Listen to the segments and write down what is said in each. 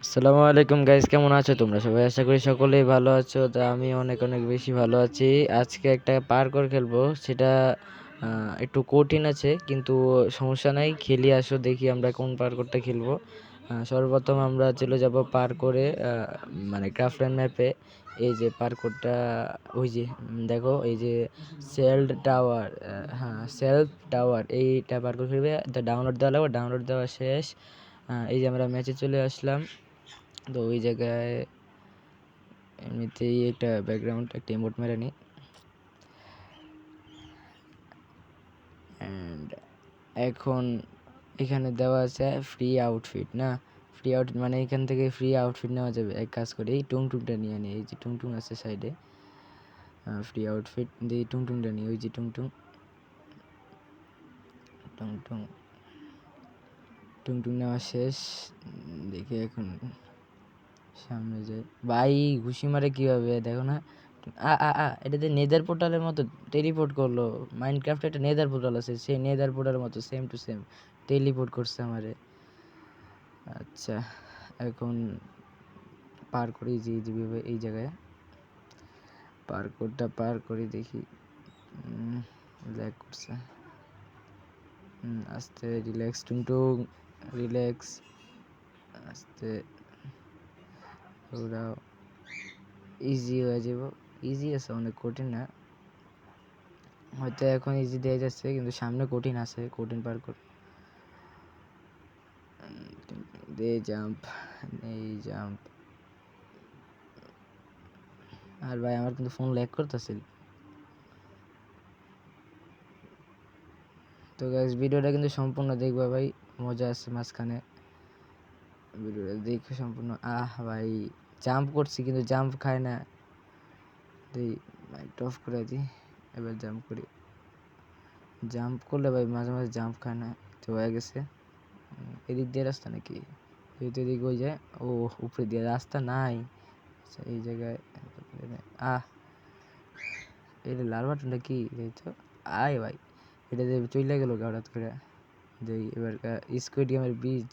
আসসালামু আলাইকুম গাইস, কেমন আছো তোমরা সবাই? আশা করি সকলেই ভালো আছো। তো আমি অনেক অনেক বেশি ভালো আছি। আজকে একটা পার্কর খেলবো, সেটা একটু কঠিন আছে, কিন্তু সমস্যা নাই, খেলি আসো, দেখি আমরা কোন পার্করটা খেলবো। সর্বপ্রথম আমরা চলে যাব পার্করে, মানে ক্রাফটল্যান্ড ম্যাপে। এই যে পার্করটা, ওই যে দেখো, এই যে সেল্ড টাওয়ার, হ্যাঁ সেলফ টাওয়ার, এইটা পার্কর খেলবে। তো ডাউনলোড দেওয়া লাগবে, ডাউনলোড দেওয়া শেষ। এই যে আমরা ম্যাচে চলে আসলাম। তো ওই জায়গায় এমনিতেই একটা ব্যাকগ্রাউন্ড, একটা ইমোট মেরে নিই। অ্যান্ড এখন এখানে দেওয়া আছে ফ্রি আউটফিট, না ফ্রি আউটফিট মানে এখান থেকে ফ্রি আউটফিট নেওয়া যাবে। এক কাজ করে এই টুংটুংটা নিয়ে নিই, এই যে টুংটুং আছে সাইডে, ফ্রি আউটফিট দিয়ে টুংটুংটা নিই। ওই যে টুংটুং টুংটুং টুংটুং নেওয়া শেষ। দেখি এখন সামনে যাই। ভাই ঘুষি মারে কীভাবে দেখো না। এটাতে নেদার পোর্টালের মতো টেলিপোর্ট করলো। মাইনক্রাফটে একটা নেদার পোর্টাল আছে, সেই নেদার পোর্টালের মতো সেম টু সেম টেলিপোর্ট করছে আমারে। আচ্ছা, এখন পার করি যেভাবে এই জায়গায় পার্করটা পার করি, দেখি ল্যাগ করছে। আস্তে রিল্যাক্স টুংটুং, রিল্যাক্স, আস্তে ওরাও ইজি হয়ে যাব। ইজি আছে, অনেক কঠিন না। হয়তো এখন ইজি দিয়ে যাচ্ছে, কিন্তু সামনে কঠিন আছে, কঠিন পার্কর। দে জাম্প, এই জাম্প। আর ভাই আমার কিন্তু ফোন ল্যাগ করতেছে। তো গাইস ভিডিওটা কিন্তু সম্পূর্ণ দেখবা ভাই, মজা আছে মাঝখানে, ভিডিওটা দেখে সম্পূর্ণ। ভাই জাম্প করছি কিন্তু জাম্প খায় না। দিই মাইকটা অফ করে দিই, এবার জাম্প করি। জাম্প করলে ভাই মাঝে মাঝে জাম্প খায় না। তো হয়ে গেছে। এদিক দিয়ে রাস্তা নাকি? যেহেতু এদিক ওই যায়, ও উপরে দিয়ে রাস্তা নাই। আচ্ছা এই জায়গায় আহ এটা লাল বাটনটা কি? এই তো আয় ভাই, এটা দিয়ে চলে গেল হঠাৎ করে। যে এবার স্কুইড গেমের বীজ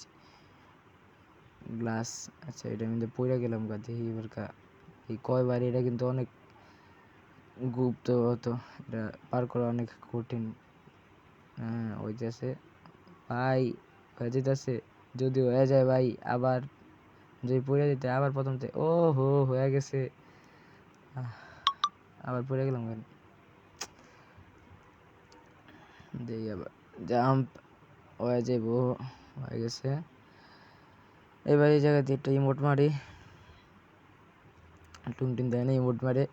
গ্লাস, আচ্ছা এটা আমি পড়ে গেলাম দেখি এবার এই কয়বার, এটা কিন্তু অনেক গুপ্ত হতো, এটা পার করা অনেক কঠিন। ওই যে আছে ভাই, হয়ে যেতেছে, যদি হয়ে যায় ভাই আবার, যদি পড়ে যেতে আবার প্রথম থেকে। ও হো হয়ে গেছে, আবার পড়ে গেলাম কেন? দেই আবার জাম্প হয়ে যাব, হয়ে গেছে। এবার এই জায়গাতে একটা ইমোট মারি, টুনটুন দেয় না, ইমোট মারে।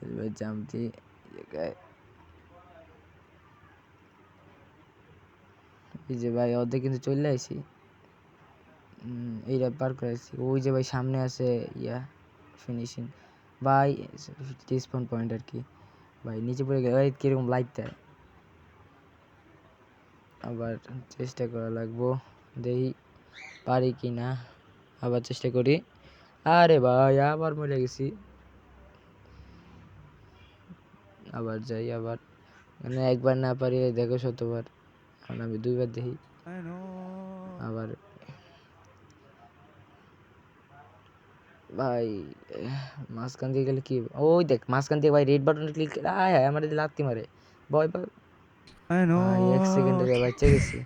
এবার জাম্প দিয়ে জায়গায়, এই যে ভাই অর্ধেক কিন্তু চলে আসি, এইটা পার করে আসছি। ওই যে ভাই সামনে আছে ইয়া ফিনিশিং ভাই, রিস্পন পয়েন্ট আর কি। ভাই নিচে পড়ে গেলে কীরকম লাইট দেয়, আবার চেষ্টা করা লাগবো, দেখি পারি কি না। আবার চেষ্টা করি, আরে ভাই আবার মরে গেছি। আবার যাই, আবার মানে একবার না পারি দেখো শতবার, কারণ আমি দুইবার দেখি। আবার ভাই মাঝখান দিয়ে গেলে কি, ওই দেখ মাঝখান দিয়ে ভাই রেড বাটনে ক্লিক, আয় হায় আমার লাত্তি মারে। ভয় ভয় ভাই, 1 সেকেন্ডে বাচ্চা গেছি,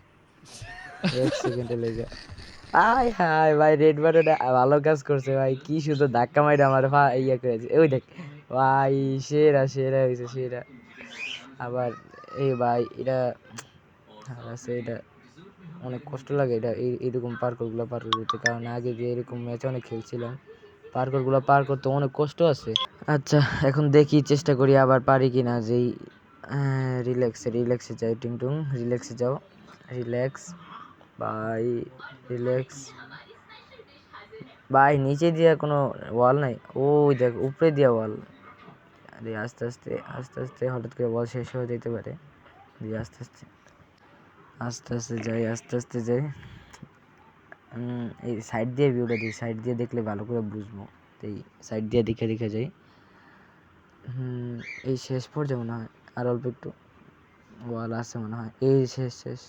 1 সেকেন্ডে লেগে। আয় হায় ভাই রেড বাটনটা ভালো কাজ করছে ভাই, কি শুধু ধাক্কা মাইরা আমার ইয়ে করেছে। ওই দেখ ভাই, সেরা সেরা হয়েছে, সেরা। আবার এই ভাই এটা আছে, এটা অনেক কষ্ট লাগে, এটা এইরকম পার্করগুলো পার করতে, কারণ আগে যে এরকম ম্যাচ অনেক খেলছিলাম, পার্করগুলো পার করতে অনেক কষ্ট আছে। আচ্ছা এখন দেখি, চেষ্টা করি আবার পারি কি না। যেই রিল্যাক্সে যাই, টুংটুং রিল্যাক্সে যাও, রিল্যাক্স ভাই, রিল্যাক্স ভাই। নিচে দিয়া কোনো ওয়াল নাই, ওই দেখ উপরে দিয়া ওয়াল। আরে আস্তে আস্তে আস্তে আস্তে, হঠাৎ করে ওয়াল শেষ হয়ে যেতে পারে, দিয়ে আস্তে আস্তে আস্তে আস্তে যাই, আস্তে আস্তে যাই। এই সাইড দিয়ে ভিউটা দিই, সাইড দিয়ে দেখলে ভালো করে বুঝবো, এই সাইড দিয়ে দেখে দেখে যাই। এই শেষ পর্যায়ে মনে হয় আর অল্প একটু ওয়াল আছে মনে হয়, এই শেষ শেষ।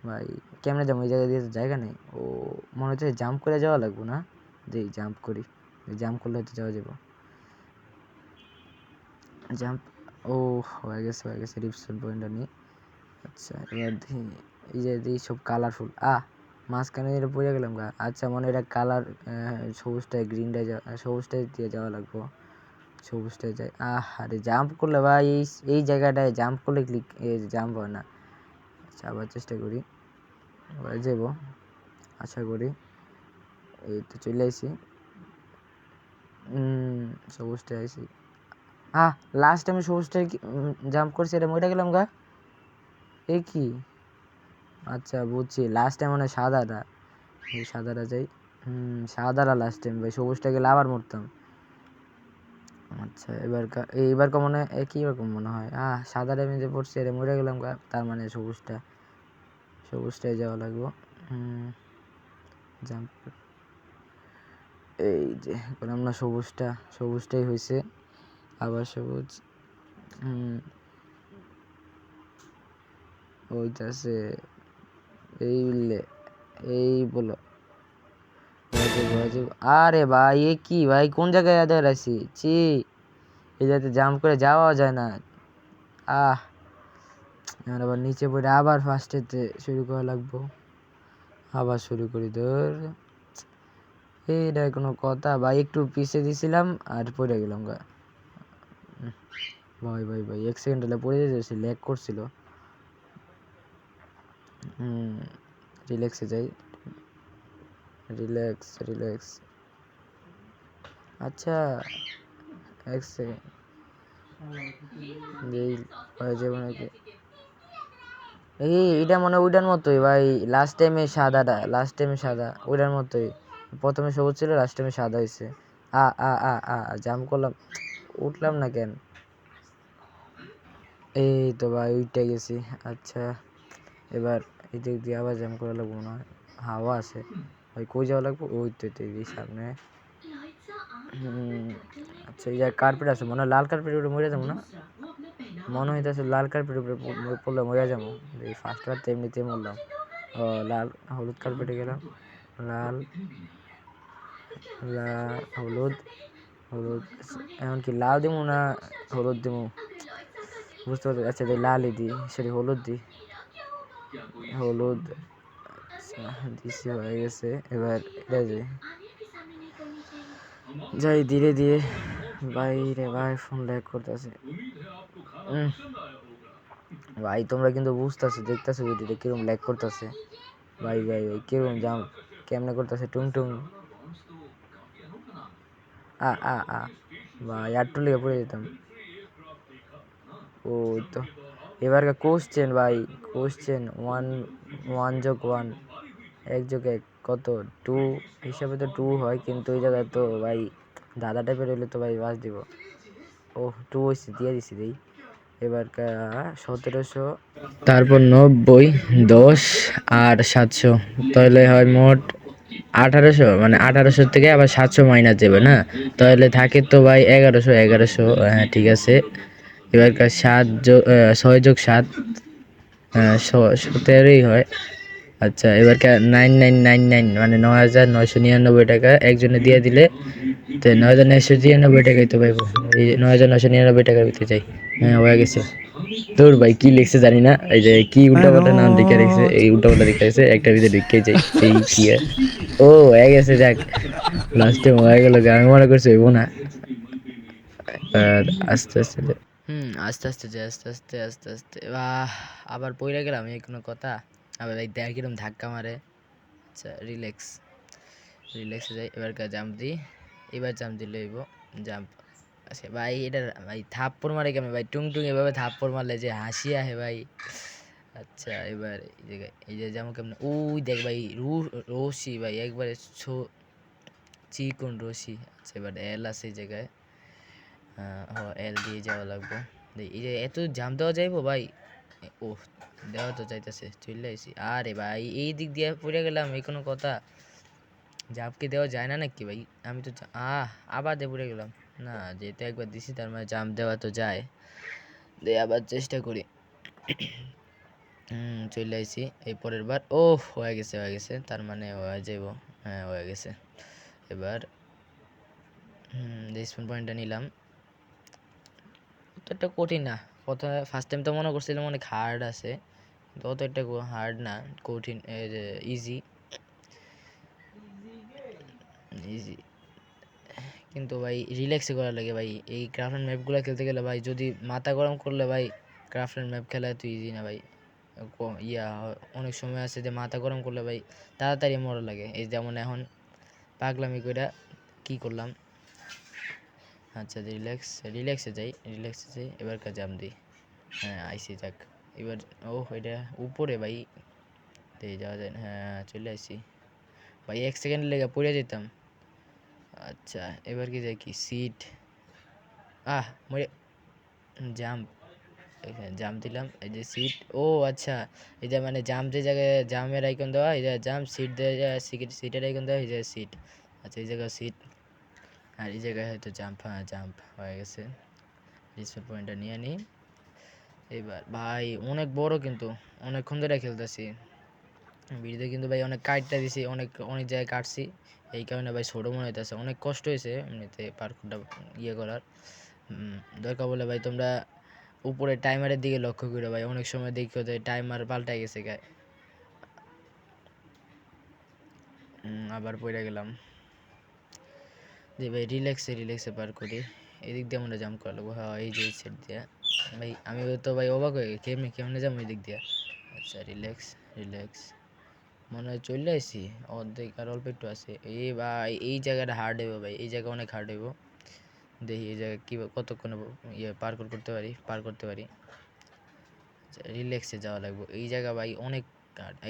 ভাই কেমনে যাবো, ওই জায়গা দিয়ে তো জায়গা নেই। ও মনে হচ্ছে জাম্প করে যাওয়া লাগবো না, যেই জাম্প করি, জাম্প করলে হয়তো যাওয়া যাবো। জাম্প, ও হয়ে গেছে রিপসন পয়েন্টটা নিয়ে। আচ্ছা এবার দেখি, এই যে এই সব কালারফুল মাঝখানে যেটা পড়ে গেলাম গা। আচ্ছা মনে এটা কালার সবুজটায় গ্রিনটায় সবুজটায় দিয়ে যাওয়া লাগবো, সবুজটায় যাই। আরে জাম্প করলে ভাই এই জায়গাটায় জাম্প করলে জাম্প হয় না। আচ্ছা আবার চেষ্টা করি, হয়ে যাব আশা করি। এই তো চলে আসি, সবুজটায় আইসি। লাস্ট আমি সবুজটায় জাম্প করছি, এটা মরে গেলাম গা। এ কি, আচ্ছা বুঝছি, লাস্ট টাইম মানে সাদাটা, এই সাদাটা যাই। সাদাটা লাস্ট টাইম ভাই, সবুজটা গেলে আবার মরতাম। আচ্ছা এইবার মনে হয় একই রকম মনে হয়। সাদাটা আমি যে পড়ছি এটা মরে গেলাম গা, তার মানে সবুজটাই যাওয়া লাগবো। জাম্প, এই যে করলাম না, সবুজটাই হয়েছে, আবার সবুজ। ওইটাছে এই উঠলে, এই বলো আরে ভাই এ কি ভাই, কোন জায়গায় দাঁড়াইছি, ছি এই যাতে জাম্প করে যাওয়া যায় না। আবার নিচে পড়ে আবার ফার্স্টেতে শুরু করা লাগবো, আবার শুরু করি। ধর এইটা কোনো কথা ভাই, একটু পিছিয়ে দিছিলাম আর পড়ে গেলাম গা। ভাই 1 সেকেন্ড হলে পড়ে যেতেছি, ল্যাগ করছিল। রিল্যাক্সে যাই, রিল্যাক্স। আচ্ছা 1 সেকেন্ড, এই হয়ে যাবে নাকি। এটা মনে ওইটার মতোই ভাই, লাস্ট টাইমে সাদা ওইটার মতোই। প্রথমে সবুজ ছিল, লাস্ট টাইমে সাদা হয়েছে। জাম্প করলাম, উঠলাম না কেন। এই তো ভাই উইটা গেছি। আচ্ছা এবার এই দিক দিয়ে আবার জাম্প করা লাগবো না, হাওয়া আছে ভাই। কই যাওয়া লাগবো, ওই তো এই সামনে। আচ্ছা এই জায়গায় কার্পেট আছে, মনে হয় লাল কার্পেটের উপরে মরে যাবো না, মনে হইতেছে লাল কার্পেটের উপরে পড়লে মরে যাবো। এই ফার্স্ট বার তো এমনিতেই মরলাম। লাল হলুদ কার্পেটে গেলাম, লাল হলুদ এমনকি লাল দিমু না হলুদ দিমু বুঝতে পারছি। আচ্ছা লালই দিই, সরি হলুদ দিই, হলুদ। আচ্ছা দিছি, হয়ে গেছে। এবার এটা যাই ধীরে ধীরে। ভাই ফোন ল্যাগ করতেছে ভাই, তোমরা কিন্তু বুঝতেছো, দেখতেছো ভিডিওটা কিরকম ল্যাগ করতেছে। ভাই কিরকম জাম কেমনে করতেছে, টুং ভাই আটটু লেগে পড়ে যেতাম। ওই তো এবারকার কোশ্চেন ভাই, কোশ্চেন 1+1 1+1 কত, 2 হিসাবে তো 2 হয়, কিন্তু ওই জায়গায় তো ভাই দাদা টাইপের হইলে তো ভাই বাস দিব। 2 হয়েছে, দিয়ে দিছি দেই। এবারকার 1700, তারপর 90, 10 আর 700, তাহলে হয় মোট 1800। মানে 1800 থেকে আবার 700 মাইনাস যাবে না, তাহলে থাকে তো ভাই 1100। হ্যাঁ ঠিক আছে। এবারকার 6+7 17ই হয়। আচ্ছা এবারকার 9999 মানে 9999 টাকা একজনে দিয়ে দিলে, তো 9999 টাকাই তো পাইবো। এই 9999 টাকার ভিতরে যাই। হ্যাঁ হয়ে গেছে। তোর ভাই কি লিখছে জানি না, এই যে কি উল্টাপাল্টা নাম লিখে রেখেছে, এই উল্টাপাল্টা লিখে রেখেছে, একটা ভিতরে ঢুকে যাই। এই কি হয়ে গেছে, যাক লাস্টে হয়ে গেল। আমি মনে করছি হইব না। আর আস্তে আস্তে আস্তে আবার পইরা গেলাম, এই কোনো কথা। আবার ভাই দেখ কিরম ধাক্কা মারে। আচ্ছা রিল্যাক্সে যাই। এবারকার জাম্প দিই, এবার জাম্প দিলে হইব জাম্প। আচ্ছা ভাই এটা ভাই থাপ্পড় মারে কেমন ভাই, টুং এভাবে থাপ্পড় মারলে যে হাসি আহে ভাই। আচ্ছা এবার এই যে যেমন কেমন, ওই দেখ ভাই রশি ভাই একবারে চিকন রশি। আচ্ছা এবার এল আছে এই জায়গায়, এল দিয়ে যাওয়া লাগবো। এই যে এত জাম দেওয়া যাইবো ভাই, ও দেওয়া তো যাইতেছে, চলে আইসি। আরে ভাই এই দিক দিয়ে পড়ে গেলাম, এই কোনো কথা, জাম্পকে দেওয়া যায় না নাকি ভাই। আমি তো আবার দিয়ে পড়ে গেলাম। না যেহেতু একবার দিছি তার মানে জাম্প দেওয়া তো যায়, দিয়ে আবার চেষ্টা করি। চলে আইছি এই পরের বার। ও হয়ে গেছে, তার মানে হয়ে যাইব। হ্যাঁ হয়ে গেছে। এবার যে স্পন পয়েন্টটা নিলাম, তো একটা কঠিন না। প্রথমে ফার্স্ট টাইম তো মনে করছিলাম অনেক হার্ড আছে, কিন্তু অত একটা হার্ড না, কঠিন, ইজি ইজি। কিন্তু ভাই রিল্যাক্সে করা লাগে ভাই। এই ক্রাফটল্যান্ড ম্যাপগুলো খেলতে গেলে ভাই যদি মাথা গরম করলে ভাই ক্রাফটল্যান্ড ম্যাপ খেলা এত ইজি না ভাই। অনেক সময় আছে যে মাথা গরম করলে ভাই তাড়াতাড়ি মরা লাগে। এই যেমন এখন পাগলামি কইরা কি করলাম। আচ্ছা রিল্যাক্সে যাই এবার কাজে জাম দিই। হ্যাঁ আইসি যাক। এবার এটা উপরে ভাই, যাওয়া যায় না। হ্যাঁ চলে আইসি ভাই, 1 সেকেন্ড লেগে পড়ে যেতাম। আচ্ছা এবার কি যাই কি সিট, মরে জাম্প। এখানে জাম্প দিলাম, এই যে সিট। ও আচ্ছা, এই যে মানে জাম্প যে জায়গায় জামের আইকন দেওয়া, এই যে জাম্প, সিট দেওয়া, সিটের আইকন দেওয়া, এই যে সিট। আচ্ছা এই জায়গায় সিট, আর এই জায়গায় হয়তো জাম্প। হ্যাঁ জাম্প হয়ে গেছে। রিসপন পয়েন্টটা নিয়ে নিই। এবার ভাই অনেক বড়, কিন্তু অনেকক্ষণ ধরে খেলতেছি ভিডিওতে, কিন্তু ভাই অনেক কাটটা দিছি, অনেক অনেক জায়গায় কাটছি। এই কারণে ভাই ছোটো মনে হইতেছে, অনেক কষ্ট হয়েছে এমনিতে পার্কটা করার। দরকার বলে ভাই তোমরা উপরে টাইমারের দিকে লক্ষ্য করে ভাই, অনেক সময় দেখি ওদের টাইমার পাল্টাই গেছে গায়ে। আবার পড়ে গেলাম। যে ভাই রিল্যাক্সে পার করি। এদিক দিয়ে আমরা জাম্প করা লাগবো। হ্যাঁ এই যে এই সাইড দিয়ে ভাই, আমি তো ভাই অবাক হয়ে কেমনে যাবো এই দিক দিয়ে। আচ্ছা রিল্যাক্স মনে হয় চলে আসি, অর্ধেক আর অল্প একটু আছে। এই ভাই এই জায়গাটা হার্ড হইব ভাই, এই জায়গা অনেক হার্ড হইব। দেখি এই জায়গা কী কতক্ষণে পার করতে পারি। রিল্যাক্সে যাওয়া লাগবে এই জায়গা ভাই, অনেক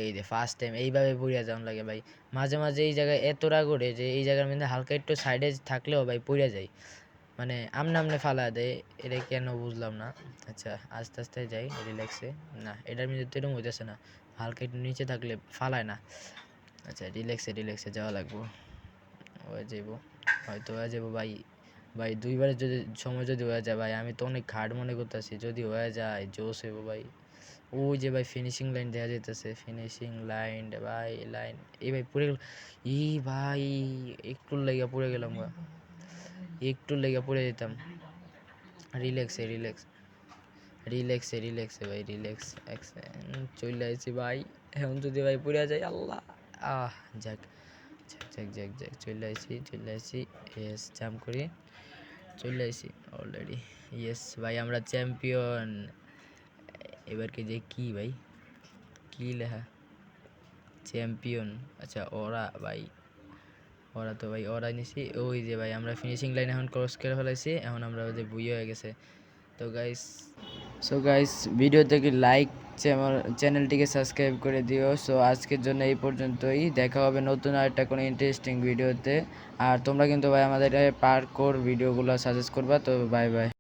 এই যে ফার্স্ট টাইম এইভাবে পড়িয়া যাওয়া লাগে ভাই। মাঝে মাঝে এই জায়গায় এত রাগ ওঠে যে এই জায়গার মধ্যে হালকা একটু সাইডে থাকলেও ভাই পড়িয়া যায়, মানে আমনে ফালা দেয়। এটা কেন বুঝলাম না। আচ্ছা আস্তে আস্তে যাই রিল্যাক্সে। না এটার মধ্যে তো এরকম হইতেছে না, হালকা একটু নিচে থাকলে ফালায় না। আচ্ছা রিল্যাক্সে যাওয়া লাগবো, হয়ে যাবো, হয়তো হয়ে যাবো ভাই। ভাই দুইবারের যদি সময় যদি হয়ে যায় ভাই, আমি তো অনেক হার্ড মনে করতেছি, যদি হয়ে যায় জোশ হইব ভাই। ওই যে ভাই ফিনিশিং লাইন দেখা যাইতেছে, ফিনিশিং লাইন ভাই, লাইন। এই ভাই পড়ে গেল, ভাই একটুর লেগে পড়ে গেলাম, একটুর লেগে পড়ে যেতাম। রিল্যাক্সে ভাই, চলে আসছি ভাই। এখন যদি ভাই পড়ে যায় আল্লাহ। যাক চলে আসছি। ইয়েস জাম্প করি, চলে আসছি অলরেডি। ইয়েস ভাই আমরা চ্যাম্পিয়ন। এবার কি যে কি ভাই, কি লেখা চ্যাম্পিয়ন। আচ্ছা ওরা তো ভাই ওরা নিছি। ওই যে ভাই আমরা ফিনিশিং লাইন এখন ক্রস করে ফেলাইছি, এখন আমরা ওদের বুঝে হয়ে গেছে। সো গাইস ভিডিও থেকে লাইক, চ্যানেলটিকে সাবস্ক্রাইব করে দিও। সো আজকের জন্য এই পর্যন্তই, দেখা হবে নতুন আরেকটা কোনো ইন্টারেস্টিং ভিডিওতে। আর তোমরা কিন্তু ভাই আমাদের পার্কোর ভিডিওগুলো সাজেস্ট করবা। তো বাই বাই।